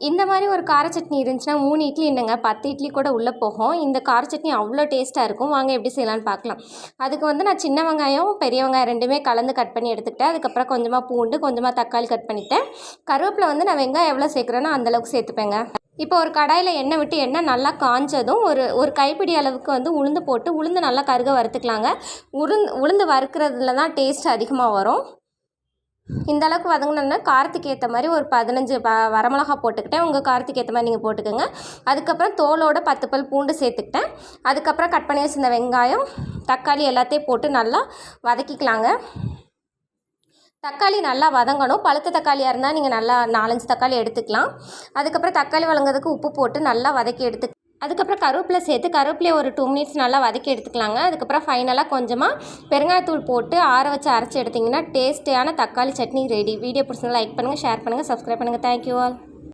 இந்த மாதிரி ஒரு கார சட்னி இருந்துச்சுன்னா 3 இட்லி இல்லைங்க 10 இட்லி கூட உள்ளே போகும். இந்த கார சட்னி அவ்வளோ டேஸ்ட்டாக இருக்கும். வாங்க எப்படி செய்யலான்னு பார்க்கலாம். அதுக்கு வந்து நான் சின்ன வெங்காயம் பெரிய வெங்காயம் ரெண்டுமே கலந்து கட் பண்ணி எடுத்துக்கிட்டேன். அதுக்கப்புறம் கொஞ்சமாக பூண்டு, கொஞ்சமாக தக்காளி கட் பண்ணிவிட்டேன். கருவேப்பிலை வந்து நான் வெங்காயம் எவ்வளோ சேர்க்குறேனோ அந்தளவுக்கு சேர்த்துப்பேங்க. இப்போ ஒரு கடாயில் எண்ணெய் விட்டு எண்ணெய் நல்லா காஞ்சதும் ஒரு கைப்பிடி அளவுக்கு வந்து உளுந்து போட்டு உளுந்து நல்லா கருக வறுத்துக்கலாங்க. உளுந்து வறுக்கிறதுல தான் டேஸ்ட் அதிகமாக வரும். இந்த அளவுக்கு வதங்கினோம்னா காரத்துக்கு ஏற்ற மாதிரி ஒரு 15 வரமிளகா போட்டுக்கிட்டேன். உங்கள் காரத்துக்கு ஏற்ற மாதிரி நீங்கள் போட்டுக்கோங்க. அதுக்கப்புறம் தோலோட 10 பல் பூண்டு சேர்த்துக்கிட்டேன். அதுக்கப்புறம் கட் பண்ணி வச்சிருந்த வெங்காயம், தக்காளி எல்லாத்தையும் போட்டு நல்லா வதக்கிக்கலாங்க. தக்காளி நல்லா வதங்கணும். பழுத்த தக்காளியாக இருந்தால் நீங்கள் நல்லா 4-5 தக்காளி எடுத்துக்கலாம். அதுக்கப்புறம் தக்காளி வதங்கிறதுக்கு உப்பு போட்டு நல்லா வதக்கி அதுக்கப்புறம் கருவேப்பிலை சேர்த்து கருவேப்பிலையை ஒரு 2 மினிட்ஸ் நல்லா வதக்கி எடுத்துக்கலாங்க. அதுக்கப்புறம் ஃபைனலாக கொஞ்சமாக பெருங்காயத்தூள் போட்டு ஆற வச்சு அரைச்சி எடுத்திங்கன்னா டேஸ்ட்டியான தக்காளி சட்னி ரெடி. வீடியோ பிடிச்சிருந்தா லைக் பண்ணுங்கள், ஷேர் பண்ணுங்கள், சப்ஸ்கிரைப் பண்ணுங்கள். Thank you all.